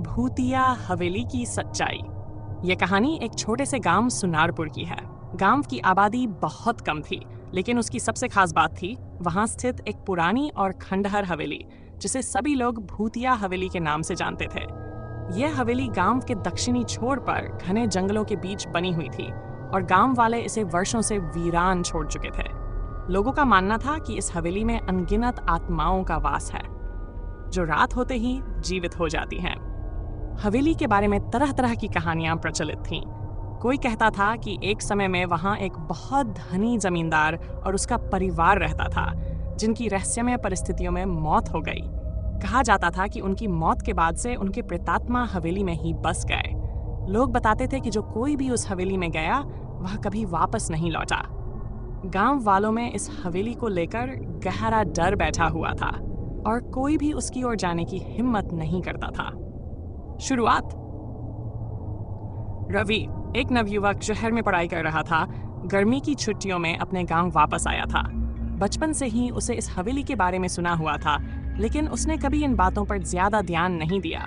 भूतिया हवेली की सच्चाई। ये कहानी एक छोटे से गांव सुनारपुर की है। गांव की आबादी बहुत कम थी, लेकिन उसकी सबसे खास बात थी वहां स्थित एक पुरानी और खंडहर हवेली, जिसे सभी लोग भूतिया हवेली के नाम से जानते थे। यह हवेली गांव के दक्षिणी छोर पर घने जंगलों के बीच बनी हुई थी और गांव वाले इसे वर्षों से वीरान छोड़ चुके थे। लोगों का मानना था कि इस हवेली में अनगिनत आत्माओं का वास है, जो रात होते ही जीवित हो जाती हैं। हवेली के बारे में तरह तरह की कहानियां प्रचलित थीं। कोई कहता था कि एक समय में वहां एक बहुत धनी जमींदार और उसका परिवार रहता था, जिनकी रहस्यमय परिस्थितियों में मौत हो गई। कहा जाता था कि उनकी मौत के बाद से उनके प्रेतात्मा हवेली में ही बस गए। लोग बताते थे कि जो कोई भी उस हवेली में गया वह कभी वापस नहीं लौटा। गांव वालों में इस हवेली को लेकर गहरा डर बैठा हुआ था और कोई भी उसकी ओर जाने की हिम्मत नहीं करता था। शुरुआत। रवि, एक नवयुवक शहर में पढ़ाई कर रहा था, गर्मी की छुट्टियों में अपने गांव वापस आया था। बचपन से ही उसे इस हवेली के बारे में सुना हुआ था, लेकिन उसने कभी इन बातों पर ज्यादा ध्यान नहीं दिया।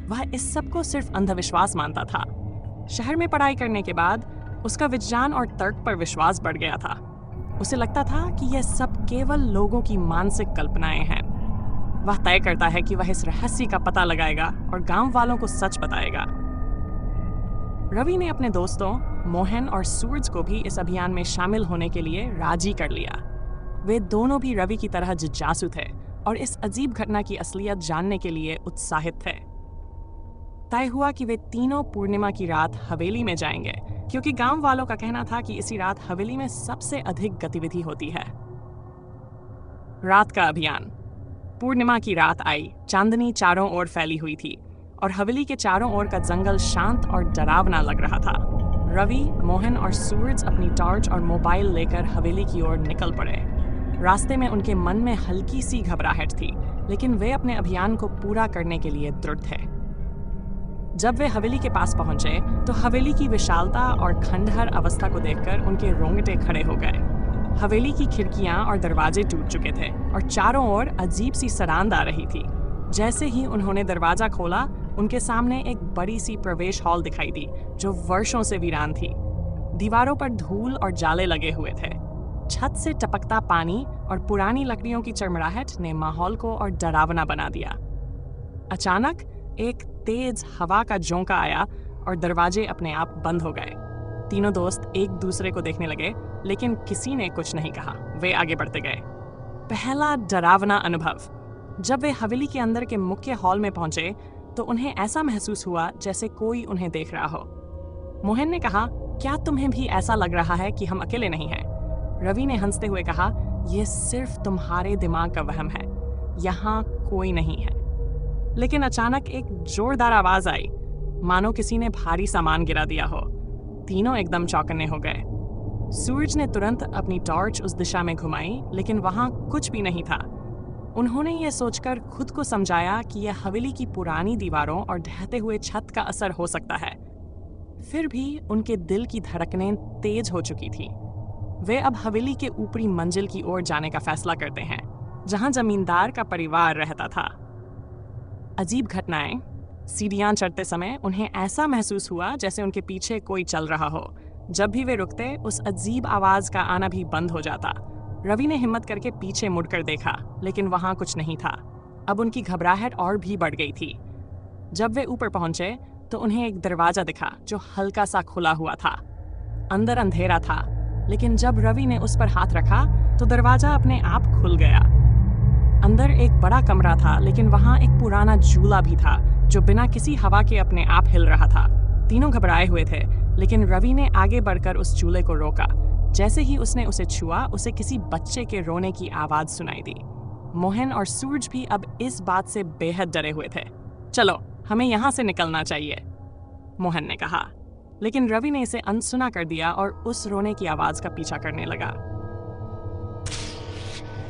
वह इस सब को सिर्फ अंधविश्वास मानता था। शहर में पढ़ाई करने के बाद उसका विज्ञान और तर्क पर विश्वास बढ़ गया था। उसे लगता था कि यह सब केवल लोगों की मानसिक कल्पनाएं हैं। वह तय करता है कि वह इस रहस्य का पता लगाएगा और गांव वालों को सच बताएगा। रवि ने अपने दोस्तों मोहन और सूरज को भी इस अभियान में शामिल होने के लिए राजी कर लिया। वे दोनों भी रवि की तरह जिज्ञासु थे और इस अजीब घटना की असलियत जानने के लिए उत्साहित थे। तय हुआ कि वे तीनों पूर्णिमा की रात हवेली में जाएंगे, क्योंकि गांव वालों का कहना था कि इसी रात हवेली में सबसे अधिक गतिविधि होती है। रात का अभियान। पूर्णिमा की रात आई, चांदनी चारों ओर फैली हुई थी और हवेली के चारों ओर का जंगल शांत और डरावना लग रहा था। रवि, मोहन और सूरज अपनी टॉर्च और मोबाइल लेकर हवेली की ओर निकल पड़े। रास्ते में उनके मन में हल्की सी घबराहट थी, लेकिन वे अपने अभियान को पूरा करने के लिए दृढ़ थे। जब वे हवेली के पास पहुंचे तो हवेली की विशालता और खंडहर अवस्था को देखकर उनके रोंगटे खड़े हो गए। हवेली की खिड़कियां और दरवाजे टूट चुके थे और चारों ओर अजीब सी सरांद आ रही थी। जैसे ही उन्होंने दरवाजा खोला, उनके सामने एक बड़ी सी प्रवेश हॉल दिखाई दी, जो वर्षों से वीरान थी। दीवारों पर धूल और जाले लगे हुए थे। छत से टपकता पानी और पुरानी लकड़ियों की चरमराहट ने माहौल को और डरावना बना दिया। अचानक एक तेज हवा का झोंका आया और दरवाजे अपने आप बंद हो गए। तीनों दोस्त एक दूसरे को देखने लगे, लेकिन किसी ने कुछ नहीं कहा। वे आगे बढ़ते गए। पहला डरावना अनुभव। जब वे हवेली के अंदर के मुख्य हॉल में पहुंचे तो उन्हें ऐसा महसूस हुआ जैसे कोई उन्हें देख रहा हो। मोहन ने कहा, क्या तुम्हें भी ऐसा लग रहा है कि हम अकेले नहीं हैं? रवि ने हंसते हुए कहा, यह सिर्फ तुम्हारे दिमाग का वहम है, यहाँ कोई नहीं है। लेकिन अचानक एक जोरदार आवाज आई, मानो किसी ने भारी सामान गिरा दिया हो। तीनों एकदम चौकन्ने हो गए। सूरज ने तुरंत अपनी टॉर्च उस दिशा में घुमाई, लेकिन वहां कुछ भी नहीं था। उन्होंने यह सोचकर खुद को समझाया कि यह हवेली की पुरानी दीवारों और ढहते हुए छत का असर हो सकता है। फिर भी उनके दिल की धड़कनें तेज हो चुकी थी। वे अब हवेली के ऊपरी मंजिल की ओर जाने का फैसला करते हैं, जहां जमींदार का परिवार रहता था। अजीब घटनाएं। सीढ़ियां चढ़ते समय उन्हें ऐसा महसूस हुआ जैसे उनके पीछे कोई चल रहा हो। जब भी वे रुकते, उस अजीब आवाज का आना भी बंद हो जाता। रवि ने हिम्मत करके पीछे मुड़कर देखा, लेकिन वहां कुछ नहीं था। अब उनकी घबराहट और भी बढ़ गई थी। जब वे ऊपर पहुंचे तो उन्हें एक दरवाजा दिखा, जो हल्का सा खुला हुआ था। अंदर अंधेरा था, लेकिन जब रवि ने उस पर हाथ रखा तो दरवाजा अपने आप खुल गया। अंदर एक बड़ा कमरा था, लेकिन वहां एक पुराना झूला भी था, जो बिना किसी हवा के अपने आप हिल रहा था। तीनों घबराए हुए थे, लेकिन रवि ने आगे बढ़कर उस झूले को रोका। जैसे ही उसने उसे छुआ, उसे किसी बच्चे के रोने की आवाज सुनाई दी। मोहन और सूरज भी अब इस बात से बेहद डरे हुए थे। चलो, हमें यहाँ से निकलना चाहिए, मोहन ने कहा। लेकिन रवि ने इसे अनसुना कर दिया और उस रोने की आवाज का पीछा करने लगा।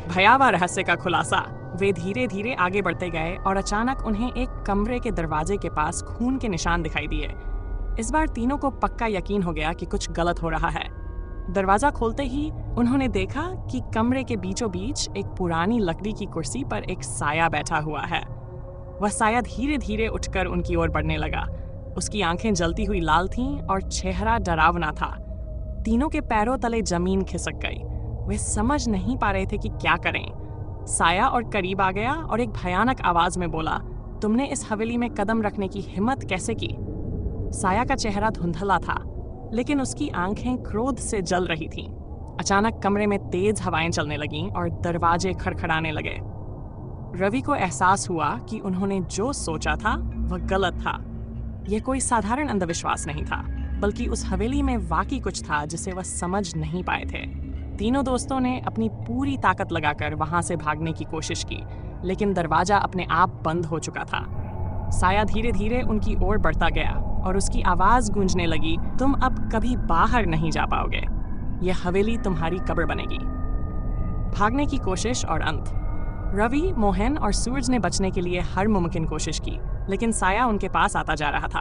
भयावह रहस्य का खुलासा। वे धीरे धीरे आगे बढ़ते गए और अचानक उन्हें एक कमरे के दरवाजे के पास खून के निशान दिखाई दिए। इस बार तीनों को पक्का यकीन हो गया कि कुछ गलत हो रहा है। दरवाजा खोलते ही उन्होंने देखा कि कमरे के बीचों बीच एक पुरानी लकड़ी की कुर्सी पर एक साया बैठा हुआ है। वह साया धीरे धीरे उठकर उनकी ओर बढ़ने लगा। उसकी आंखें जलती हुई लाल थीं और चेहरा डरावना था। तीनों के पैरों तले जमीन खिसक गई। वे समझ नहीं पा रहे थे कि क्या करें। साया और करीब आ गया और एक भयानक आवाज में बोला, तुमने इस हवेली में कदम रखने की हिम्मत कैसे की? साया का चेहरा धुंधला था, लेकिन उसकी आंखें क्रोध से जल रही थीं। अचानक कमरे में तेज हवाएं चलने लगीं और दरवाजे खड़खड़ाने लगे। रवि को एहसास हुआ कि उन्होंने जो सोचा था वह गलत था। यह कोई साधारण अंधविश्वास नहीं था, बल्कि उस हवेली में वाकई कुछ था जिसे वह समझ नहीं पाए थे। तीनों दोस्तों ने अपनी पूरी ताकत लगाकर वहां से भागने की कोशिश की, लेकिन दरवाजा अपने आप बंद हो चुका था। साया धीरे धीरे उनकी ओर बढ़ता गया और उसकी आवाज गूंजने लगी, तुम अब कभी बाहर नहीं जा पाओगे। यह हवेली तुम्हारी कब्र बनेगी। भागने की कोशिश और अंत। रवि, मोहन और सूरज ने बचने के लिए हर मुमकिन कोशिश की, लेकिन साया उनके पास आता जा रहा था।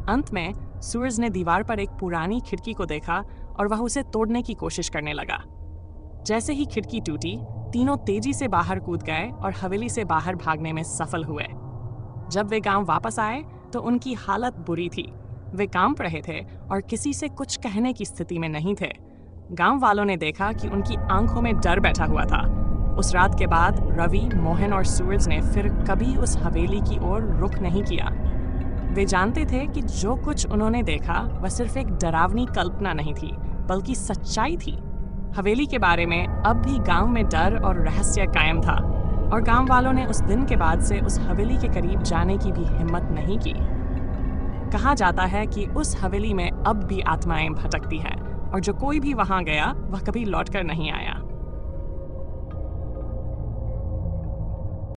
अंत में सूरज ने दीवार पर एक पुरानी खिड़की को देखा और वह उसे तोड़ने की कोशिश करने लगा। जैसे ही खिड़की टूटी, तीनों तेजी से बाहर कूद गए और हवेली से बाहर भागने में सफल हुए। जब वे गांव वापस आए तो उनकी हालत बुरी थी। वे कांप रहे थे और किसी से कुछ कहने की स्थिति में नहीं थे। गांव वालों ने देखा कि उनकी आंखों में डर बैठा हुआ था। उस रात के बाद रवि, मोहन और सूरज ने फिर कभी उस हवेली की ओर रुख नहीं किया। वे जानते थे कि जो कुछ उन्होंने देखा वह सिर्फ एक डरावनी कल्पना नहीं थी, बल्कि सच्चाई थी। हवेली के बारे में अब भी गांव में डर और रहस्य कायम था, और गांव वालों ने उस दिन के बाद से उस हवेली के करीब जाने की भी हिम्मत नहीं की। कहा जाता है कि उस हवेली में अब भी आत्माएं भटकती हैं, और जो कोई भी वहां गया वह कभी लौटकर नहीं आया।